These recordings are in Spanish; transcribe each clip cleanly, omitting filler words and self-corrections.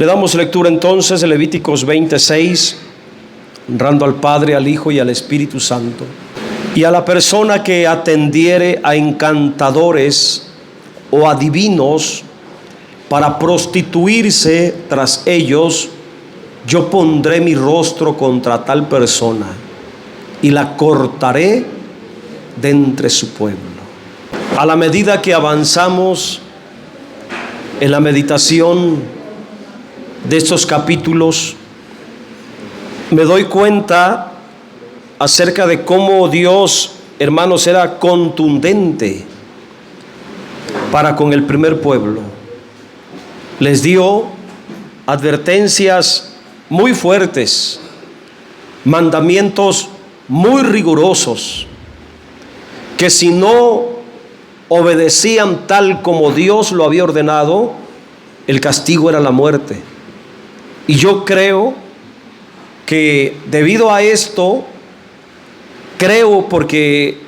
Le damos lectura entonces de Levíticos 26, honrando al Padre, al Hijo y al Espíritu Santo. Y a la persona que atendiere a encantadores o adivinos para prostituirse tras ellos, yo pondré mi rostro contra tal persona y la cortaré de entre su pueblo. A la medida que avanzamos en la meditación de estos capítulos, me doy cuenta acerca de cómo Dios, hermanos, era contundente para con el primer pueblo. Les dio advertencias muy fuertes, mandamientos muy rigurosos, que si no obedecían tal como Dios lo había ordenado, el castigo era la muerte. Y yo creo que debido a esto, porque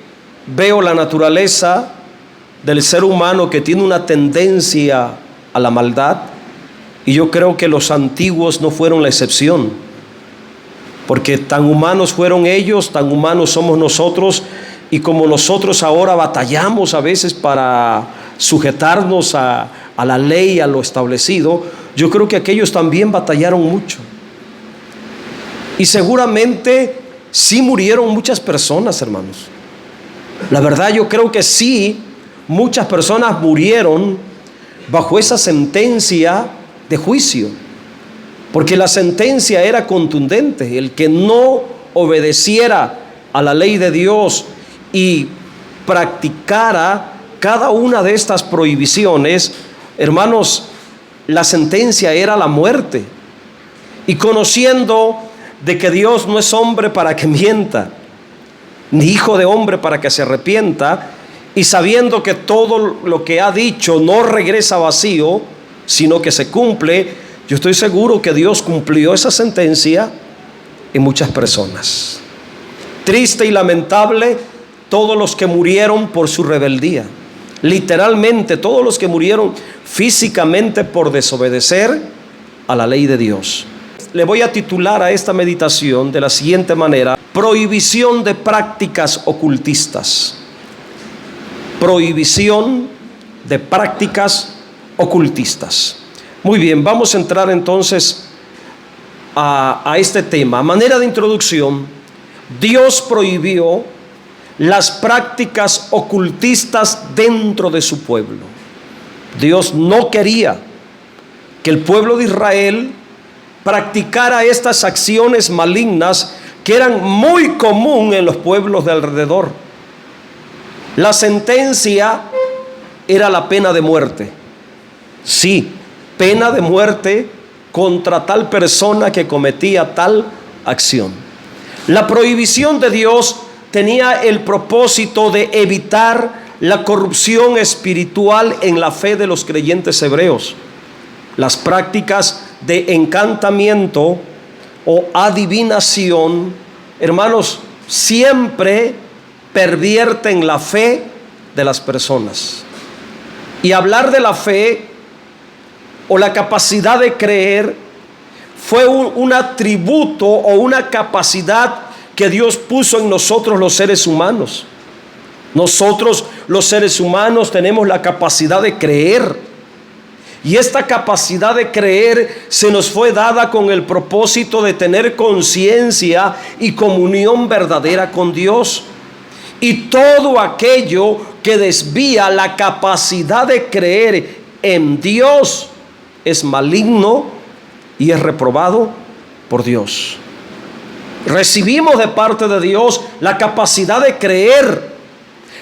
veo la naturaleza del ser humano que tiene una tendencia a la maldad, y yo creo que los antiguos no fueron la excepción, porque tan humanos fueron ellos, tan humanos somos nosotros, y como nosotros ahora batallamos a veces para sujetarnos a la ley, a lo establecido, yo creo que aquellos también batallaron mucho. Y seguramente sí murieron muchas personas, hermanos. La verdad, yo creo que sí, muchas personas murieron bajo esa sentencia de juicio, porque la sentencia era contundente. El que no obedeciera a la ley de Dios y practicara cada una de estas prohibiciones, hermanos, la sentencia era la muerte. Y conociendo de que Dios no es hombre para que mienta, ni hijo de hombre para que se arrepienta, y sabiendo que todo lo que ha dicho no regresa vacío, sino que se cumple, yo estoy seguro que Dios cumplió esa sentencia en muchas personas. Triste y lamentable todos los que murieron por su rebeldía. Literalmente todos los que murieron físicamente por desobedecer a la ley de Dios. Le voy a titular a esta meditación de la siguiente manera: prohibición de prácticas ocultistas. Prohibición de prácticas ocultistas. Muy bien, vamos a entrar entonces a este tema. A manera de introducción, Dios prohibió las prácticas ocultistas dentro de su pueblo. Dios no quería que el pueblo de Israel practicara estas acciones malignas que eran muy común en los pueblos de alrededor. La sentencia era la pena de muerte. Sí, pena de muerte contra tal persona que cometía tal acción. La prohibición de Dios tenía el propósito de evitar la corrupción espiritual en la fe de los creyentes hebreos. Las prácticas de encantamiento o adivinación, hermanos, siempre pervierten la fe de las personas. Y hablar de la fe o la capacidad de creer fue un atributo o una capacidad que Dios puso en nosotros los seres humanos. Nosotros los seres humanos tenemos la capacidad de creer, y esta capacidad de creer se nos fue dada con el propósito de tener conciencia y comunión verdadera con Dios. Y todo aquello que desvía la capacidad de creer en Dios es maligno y es reprobado por Dios. Recibimos de parte de Dios la capacidad de creer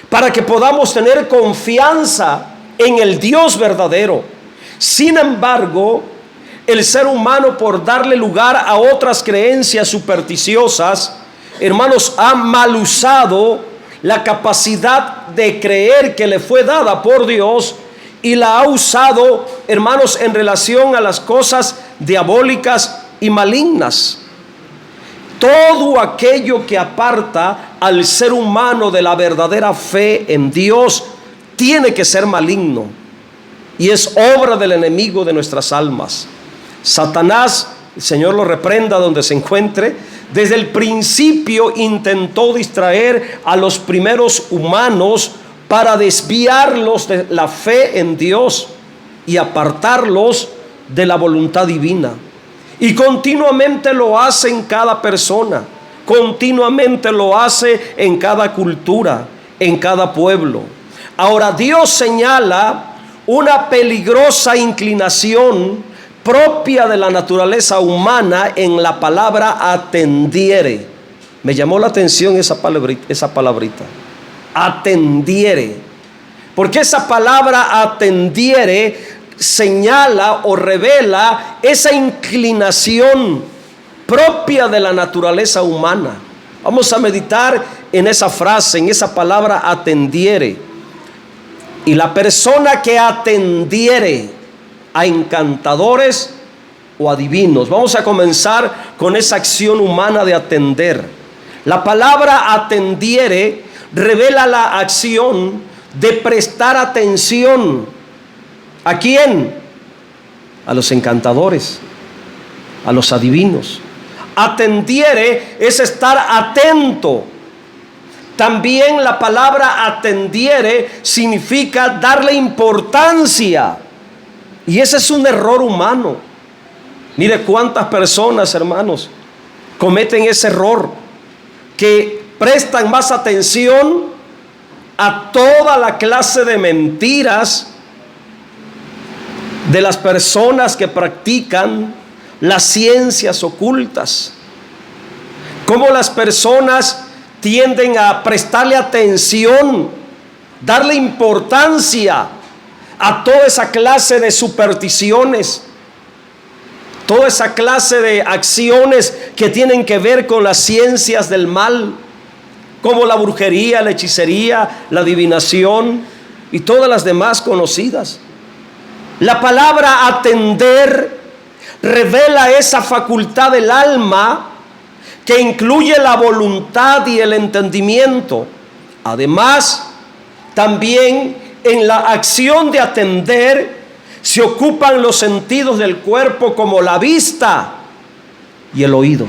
para que podamos tener confianza en el Dios verdadero. Sin embargo, el ser humano, por darle lugar a otras creencias supersticiosas, hermanos, ha mal usado la capacidad de creer que le fue dada por Dios y la ha usado, hermanos, en relación a las cosas diabólicas y malignas. Todo aquello que aparta al ser humano de la verdadera fe en Dios tiene que ser maligno y es obra del enemigo de nuestras almas. Satanás, el Señor lo reprenda donde se encuentre, desde el principio intentó distraer a los primeros humanos para desviarlos de la fe en Dios y apartarlos de la voluntad divina. Y continuamente lo hace en cada persona, continuamente lo hace en cada cultura, en cada pueblo. Ahora, Dios señala una peligrosa inclinación propia de la naturaleza humana en la palabra atendiere. Me llamó la atención esa palabrita. Atendiere. Porque esa palabra atendiere señala o revela esa inclinación propia de la naturaleza humana. Vamos a meditar en esa frase, en esa palabra atendiere. Y la persona que atendiere a encantadores o adivinos. Vamos a comenzar con esa acción humana de atender. La palabra atendiere revela la acción de prestar atención. ¿A quién? A los encantadores, a los adivinos. Atendiere es estar atento. También la palabra atendiere significa darle importancia. Y ese es un error humano. Mire cuántas personas, hermanos, cometen ese error, que prestan más atención a toda la clase de mentiras de las personas que practican las ciencias ocultas. Cómo las personas tienden a prestarle atención, darle importancia a toda esa clase de supersticiones, toda esa clase de acciones que tienen que ver con las ciencias del mal, como la brujería, la hechicería, la adivinación y todas las demás conocidas. La palabra atender revela esa facultad del alma que incluye la voluntad y el entendimiento. Además, también en la acción de atender se ocupan los sentidos del cuerpo, como la vista y el oído.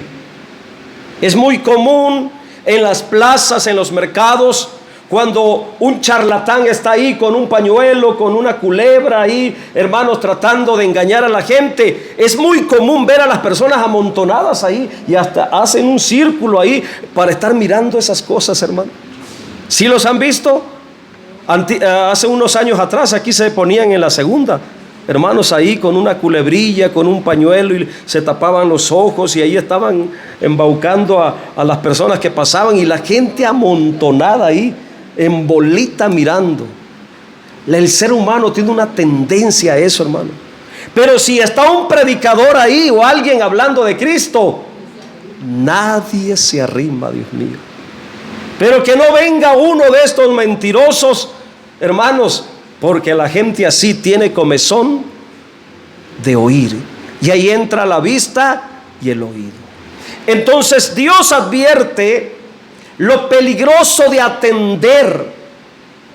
Es muy común en las plazas, en los mercados, cuando un charlatán está ahí con un pañuelo, con una culebra ahí, hermanos, tratando de engañar a la gente. Es muy común ver a las personas amontonadas ahí y hasta hacen un círculo ahí para estar mirando esas cosas, hermano. ¿Sí los han visto? Hace unos años atrás aquí se ponían en la segunda, hermanos, ahí con una culebrilla, con un pañuelo, y se tapaban los ojos y ahí estaban embaucando a las personas que pasaban, y la gente amontonada ahí en bolita mirando. El ser humano tiene una tendencia a eso, hermano. Pero si está un predicador ahí o alguien hablando de Cristo, nadie se arrima, Dios mío. Pero que no venga uno de estos mentirosos, hermanos, porque la gente así tiene comezón de oír. Y ahí entra la vista y el oído. Entonces Dios advierte lo peligroso de atender,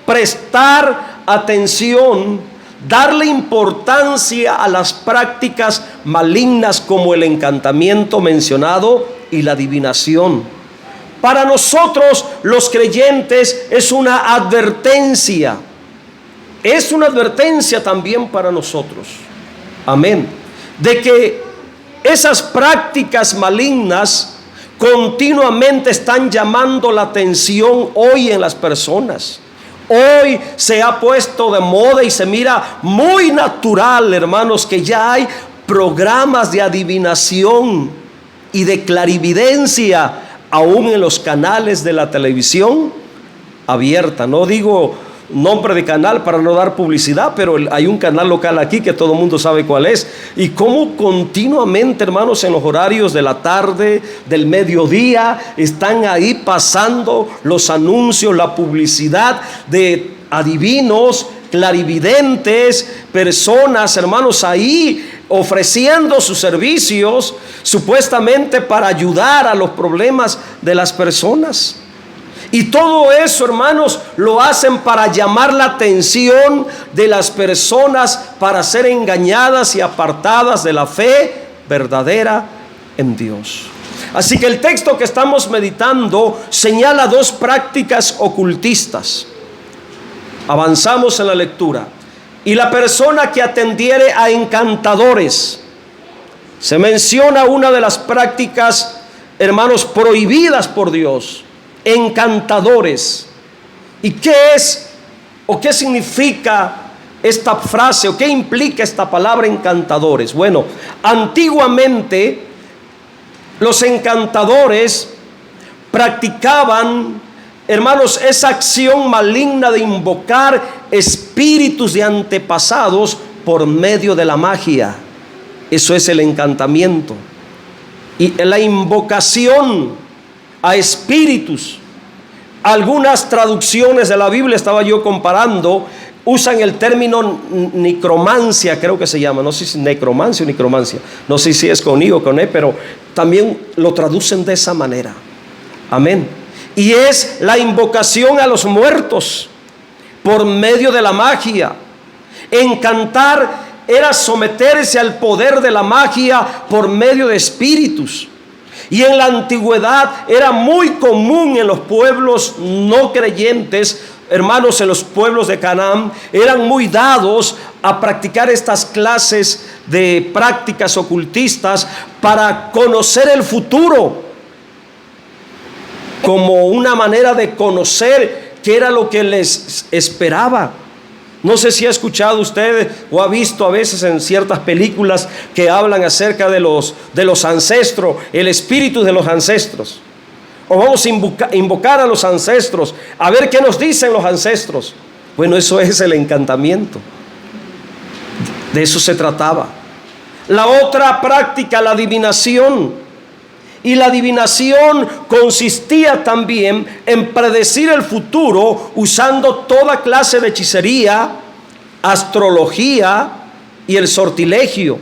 prestar atención, darle importancia a las prácticas malignas como el encantamiento mencionado y la adivinación. Para nosotros los creyentes es una advertencia. Es una advertencia también para nosotros. Amén. De que esas prácticas malignas continuamente están llamando la atención hoy en las personas. Hoy se ha puesto de moda y se mira muy natural, hermanos, que ya hay programas de adivinación y de clarividencia, aún en los canales de la televisión abierta. No digo nombre de canal para no dar publicidad, pero hay un canal local aquí que todo el mundo sabe cuál es. Y cómo continuamente, hermanos, en los horarios de la tarde, del mediodía, están ahí pasando los anuncios, la publicidad de adivinos, clarividentes, personas, hermanos, ahí ofreciendo sus servicios supuestamente para ayudar a los problemas de las personas. Y todo eso, hermanos, lo hacen para llamar la atención de las personas, para ser engañadas y apartadas de la fe verdadera en Dios. Así que el texto que estamos meditando señala dos prácticas ocultistas. Avanzamos en la lectura. Y la persona que atendiere a encantadores. Se menciona una de las prácticas, hermanos, prohibidas por Dios. Encantadores. ¿Y qué es o qué significa esta frase o qué implica esta palabra encantadores? Bueno, antiguamente los encantadores practicaban, hermanos, esa acción maligna de invocar espíritus de antepasados por medio de la magia. Eso es el encantamiento. Y la invocación a espíritus. Algunas traducciones de la Biblia, estaba yo comparando, usan el término necromancia, creo que se llama. No sé si necromancia o necromancia. No sé si es con I o con E, pero también lo traducen de esa manera. Amén. Y es la invocación a los muertos por medio de la magia. Encantar era someterse al poder de la magia por medio de espíritus. Y en la antigüedad era muy común en los pueblos no creyentes, hermanos, en los pueblos de Canaán, eran muy dados a practicar estas clases de prácticas ocultistas para conocer el futuro, como una manera de conocer qué era lo que les esperaba. No sé si ha escuchado usted o ha visto a veces en ciertas películas que hablan acerca de los ancestros, el espíritu de los ancestros. O vamos a invocar a los ancestros, a ver qué nos dicen los ancestros. Bueno, eso es el encantamiento. De eso se trataba. La otra práctica, la adivinación. Y la adivinación consistía también en predecir el futuro usando toda clase de hechicería, astrología y el sortilegio.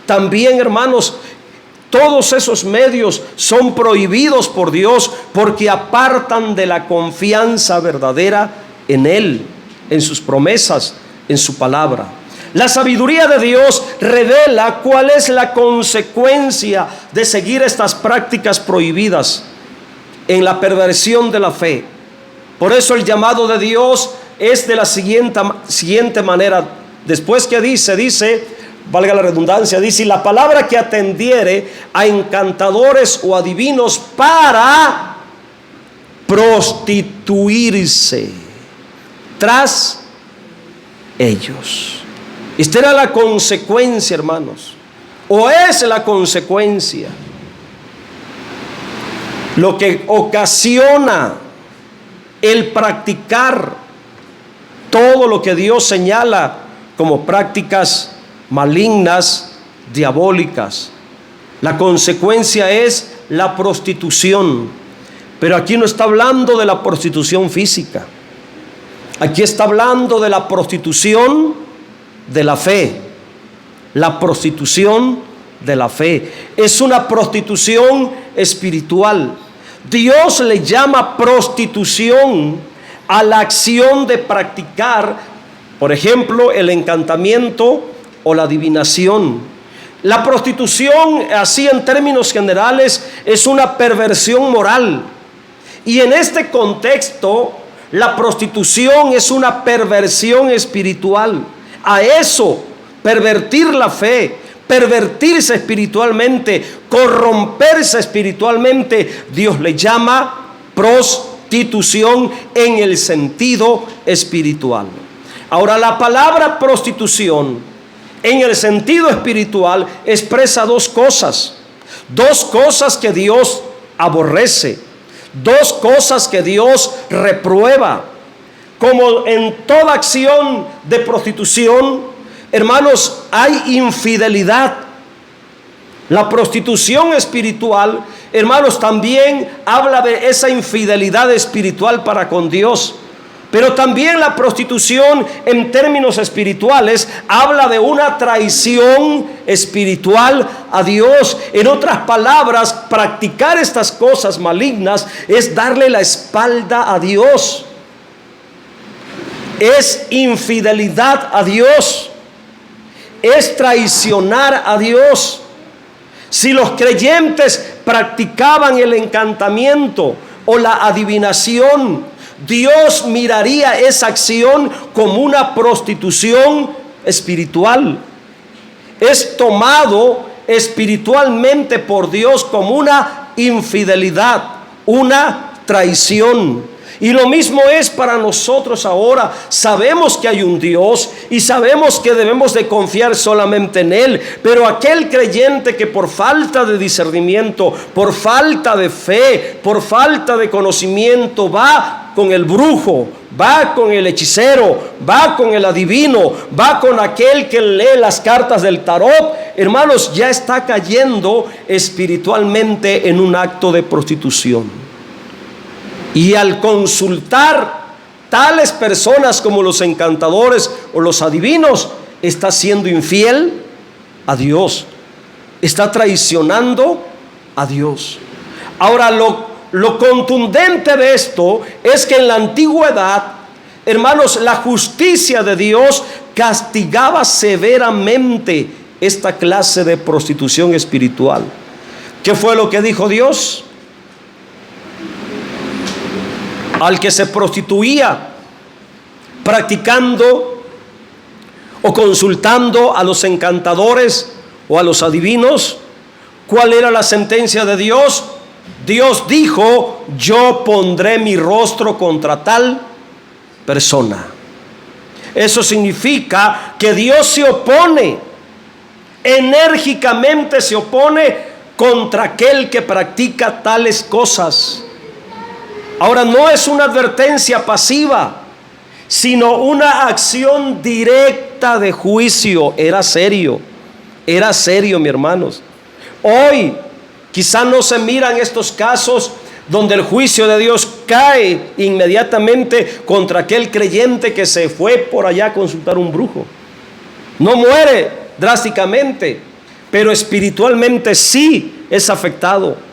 También, hermanos, todos esos medios son prohibidos por Dios porque apartan de la confianza verdadera en Él, en sus promesas, en su palabra. La sabiduría de Dios revela cuál es la consecuencia de seguir estas prácticas prohibidas en la perversión de la fe. Por eso el llamado de Dios es de la siguiente manera. Después que dice, valga la redundancia, dice: y la palabra que atendiere a encantadores o adivinos para prostituirse tras ellos. Esta era la consecuencia, hermanos, o es la consecuencia, lo que ocasiona el practicar todo lo que Dios señala como prácticas malignas, diabólicas. La consecuencia es la prostitución, pero aquí no está hablando de la prostitución física, aquí está hablando de la prostitución de la fe. La prostitución de la fe es una prostitución espiritual. Dios le llama prostitución a la acción de practicar, por ejemplo, el encantamiento o la adivinación. La prostitución, así en términos generales, es una perversión moral. Y en este contexto, la prostitución es una perversión espiritual. A eso, pervertir la fe, pervertirse espiritualmente, corromperse espiritualmente, Dios le llama prostitución en el sentido espiritual. Ahora, la palabra prostitución en el sentido espiritual expresa dos cosas que Dios aborrece, dos cosas que Dios reprueba. Como en toda acción de prostitución, hermanos, hay infidelidad. La prostitución espiritual, hermanos, también habla de esa infidelidad espiritual para con Dios. Pero también la prostitución en términos espirituales habla de una traición espiritual a Dios. En otras palabras, practicar estas cosas malignas es darle la espalda a Dios. Es infidelidad a Dios. Es traicionar a Dios. Si los creyentes practicaban el encantamiento o la adivinación, Dios miraría esa acción como una prostitución espiritual. Es tomado espiritualmente por Dios como una infidelidad, una traición. Y lo mismo es para nosotros ahora. Sabemos que hay un Dios y sabemos que debemos de confiar solamente en Él. Pero aquel creyente que por falta de discernimiento, por falta de fe, por falta de conocimiento, va con el brujo, va con el hechicero, va con el adivino, va con aquel que lee las cartas del tarot, hermanos, ya está cayendo espiritualmente en un acto de prostitución. Y al consultar tales personas como los encantadores o los adivinos, está siendo infiel a Dios, está traicionando a Dios. Ahora, lo contundente de esto es que en la antigüedad, hermanos, la justicia de Dios castigaba severamente esta clase de prostitución espiritual. ¿Qué fue lo que dijo Dios? Al que se prostituía practicando o consultando a los encantadores o a los adivinos, ¿cuál era la sentencia de Dios? Dios dijo: yo pondré mi rostro contra tal persona. Eso significa que Dios se opone, enérgicamente se opone contra aquel que practica tales cosas. Ahora, no es una advertencia pasiva, sino una acción directa de juicio. Era serio, mi hermanos. Hoy quizá no se miran estos casos donde el juicio de Dios cae inmediatamente contra aquel creyente que se fue por allá a consultar un brujo. No muere drásticamente, pero espiritualmente sí es afectado.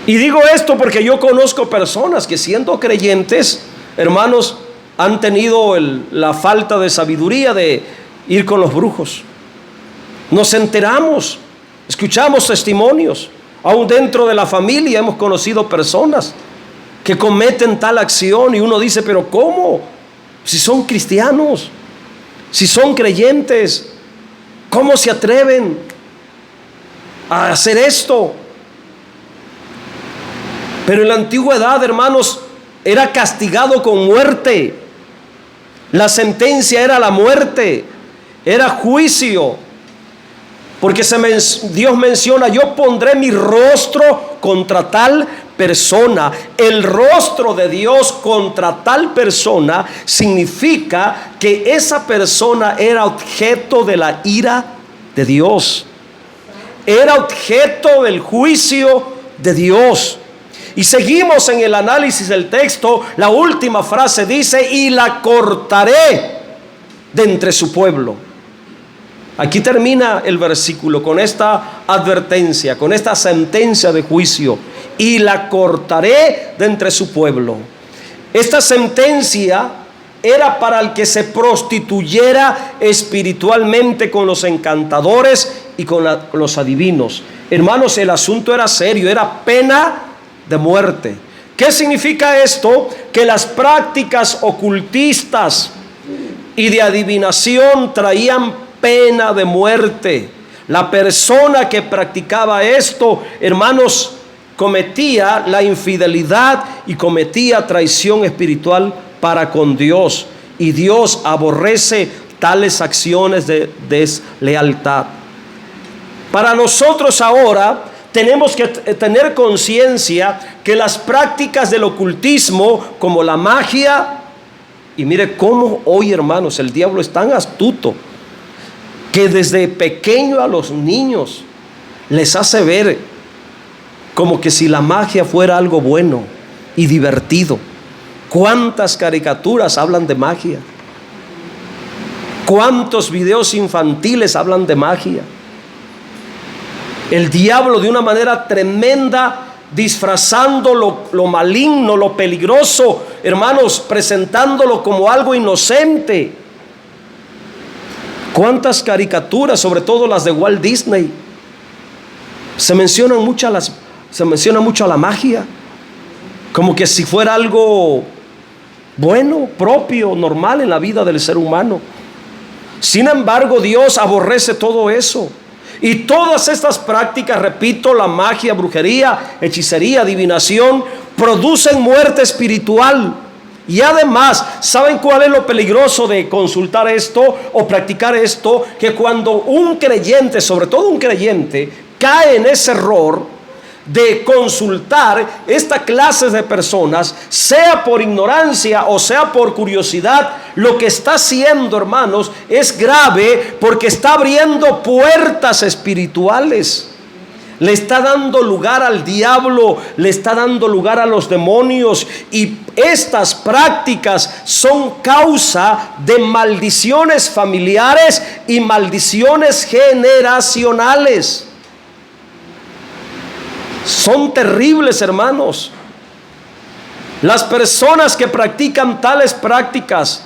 Y digo esto porque yo conozco personas que, siendo creyentes, hermanos, han tenido la falta de sabiduría de ir con los brujos. Nos enteramos, escuchamos testimonios. Aún dentro de la familia hemos conocido personas que cometen tal acción y uno dice: pero ¿cómo? Si son cristianos, si son creyentes, ¿cómo se atreven a hacer esto? Pero en la antigüedad, hermanos, era castigado con muerte. La sentencia era la muerte, era juicio. Porque Dios menciona: yo pondré mi rostro contra tal persona. El rostro de Dios contra tal persona significa que esa persona era objeto de la ira de Dios. Era objeto del juicio de Dios. Y seguimos en el análisis del texto. La última frase dice: y la cortaré de entre su pueblo. Aquí termina el versículo con esta advertencia, con esta sentencia de juicio: y la cortaré de entre su pueblo. Esta sentencia era para el que se prostituyera espiritualmente con los encantadores y con los adivinos. Hermanos, el asunto era serio, era pena de muerte. ¿Qué significa esto? Que las prácticas ocultistas y de adivinación traían pena de muerte. La persona que practicaba esto, hermanos, cometía la infidelidad y cometía traición espiritual para con Dios. Y Dios aborrece tales acciones de deslealtad. Para nosotros ahora tenemos que tener conciencia que las prácticas del ocultismo, como la magia, y mire cómo hoy, hermanos, el diablo es tan astuto que desde pequeño a los niños les hace ver como que si la magia fuera algo bueno y divertido, ¿Cuántas caricaturas hablan de magia? ¿Cuántos videos infantiles hablan de magia? El diablo, de una manera tremenda, disfrazando lo maligno, lo peligroso, hermanos, presentándolo como algo inocente. ¿Cuántas caricaturas, sobre todo las de Walt Disney? Se menciona mucho a la magia, como que si fuera algo bueno, propio, normal en la vida del ser humano. Sin embargo, Dios aborrece todo eso. Y todas estas prácticas, repito, la magia, brujería, hechicería, adivinación, producen muerte espiritual. Y además, ¿saben cuál es lo peligroso de consultar esto o practicar esto? Que cuando un creyente, sobre todo un creyente, cae en ese error de consultar esta clase de personas, sea por ignorancia o sea por curiosidad, lo que está haciendo, hermanos, es grave, porque está abriendo puertas espirituales. Le está dando lugar al diablo, le está dando lugar a los demonios, y estas prácticas son causa de maldiciones familiares y maldiciones generacionales. Son terribles, hermanos. Las personas que practican tales prácticas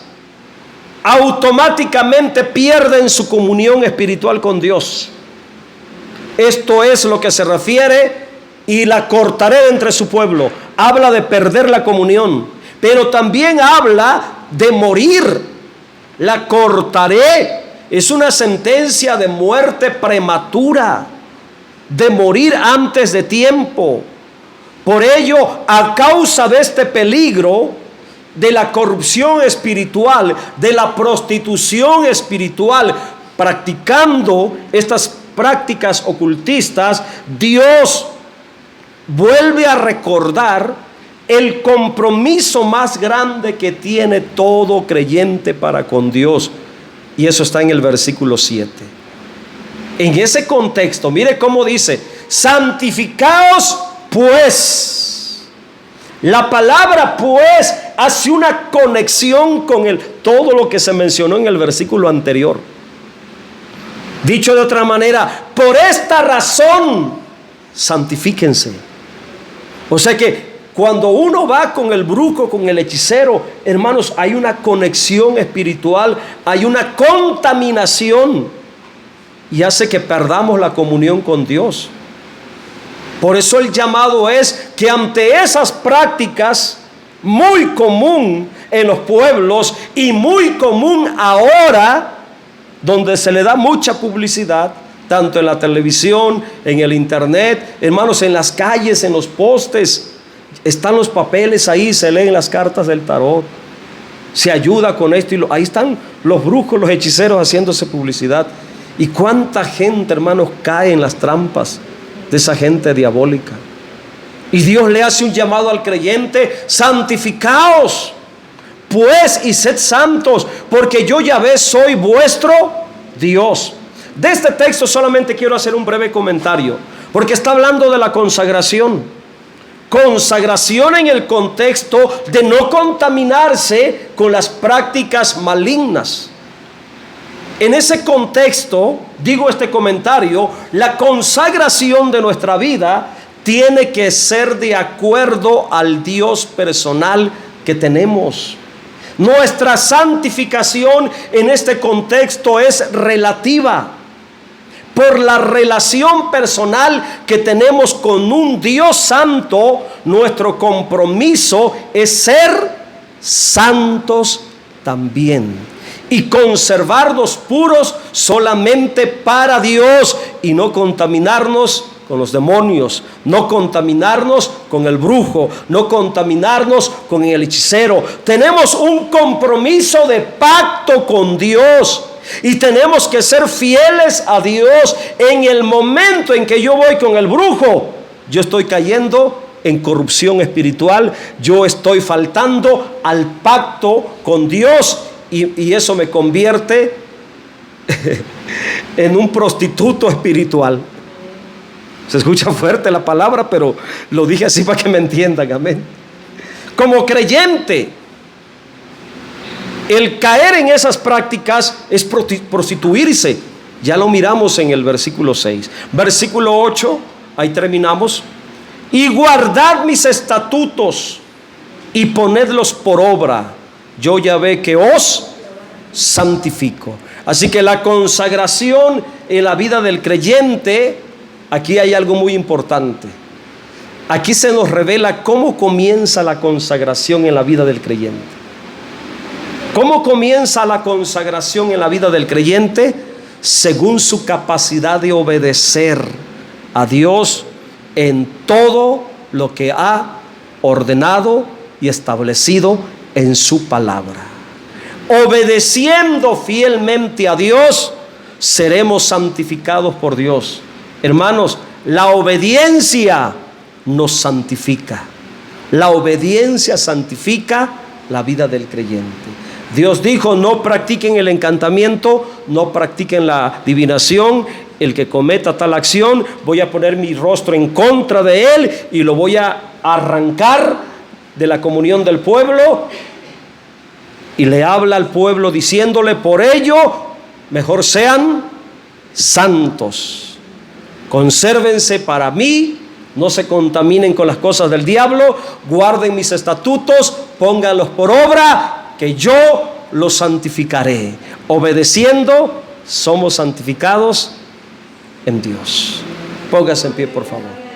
automáticamente pierden su comunión espiritual con Dios. Esto es lo que se refiere, y la cortaré entre su pueblo. Habla de perder la comunión, pero también habla de morir. La cortaré es una sentencia de muerte prematura, de morir antes de tiempo. Por ello, a causa de este peligro de la corrupción espiritual, de la prostitución espiritual, practicando estas prácticas ocultistas, Dios vuelve a recordar el compromiso más grande que tiene todo creyente para con Dios, y eso está en el versículo 7. En ese contexto, mire cómo dice: santificaos pues. La palabra pues hace una conexión con todo lo que se mencionó en el versículo anterior. Dicho de otra manera, por esta razón santifíquense. O sea que cuando uno va con el brujo, con el hechicero, hermanos, hay una conexión espiritual, hay una contaminación, y hace que perdamos la comunión con Dios. Por eso el llamado es que ante esas prácticas, muy común en los pueblos y muy común ahora, donde se le da mucha publicidad, tanto en la televisión, en el internet, hermanos, en las calles, en los postes, están los papeles ahí, se leen las cartas del tarot, se ayuda con esto, y ahí están los brujos, los hechiceros haciéndose publicidad. Y cuánta gente, hermanos, cae en las trampas de esa gente diabólica. Y Dios le hace un llamado al creyente: santificaos pues y sed santos, porque yo Yahvé soy vuestro Dios. De este texto solamente quiero hacer un breve comentario, porque está hablando de la consagración. Consagración en el contexto de no contaminarse con las prácticas malignas. En ese contexto, digo este comentario, la consagración de nuestra vida tiene que ser de acuerdo al Dios personal que tenemos. Nuestra santificación en este contexto es relativa, por la relación personal que tenemos con un Dios santo. Nuestro compromiso es ser santos también, y conservarnos puros solamente para Dios, y no contaminarnos con los demonios, no contaminarnos con el brujo, no contaminarnos con el hechicero. Tenemos un compromiso de pacto con Dios, y tenemos que ser fieles a Dios. En el momento en que yo voy con el brujo, yo estoy cayendo en corrupción espiritual, yo estoy faltando al pacto con Dios, y eso me convierte en un prostituto espiritual. Se escucha fuerte la palabra, pero lo dije así para que me entiendan, amén. como creyente, el caer en esas prácticas es prostituirse. Ya lo miramos en el versículo 6. Versículo 8, ahí terminamos. Y guardad mis estatutos y ponedlos por obra. Yo Yahvé que os santifico. Así que la consagración en la vida del creyente, aquí hay algo muy importante. Aquí se nos revela cómo comienza la consagración en la vida del creyente. ¿Cómo comienza la consagración en la vida del creyente? Según su capacidad de obedecer a Dios en todo lo que ha ordenado y establecido en su palabra. Obedeciendo fielmente a Dios, seremos santificados por Dios. Hermanos, la obediencia nos santifica. La obediencia santifica la vida del creyente. Dios dijo: no practiquen el encantamiento, no practiquen la adivinación. El que cometa tal acción, voy a poner mi rostro en contra de él y lo voy a arrancar de la comunión del pueblo. Y le habla al pueblo diciéndole: por ello, mejor sean santos. Consérvense para mí, no se contaminen con las cosas del diablo, guarden mis estatutos, pónganlos por obra, que yo los santificaré. Obedeciendo, somos santificados en Dios. Póngase en pie, por favor.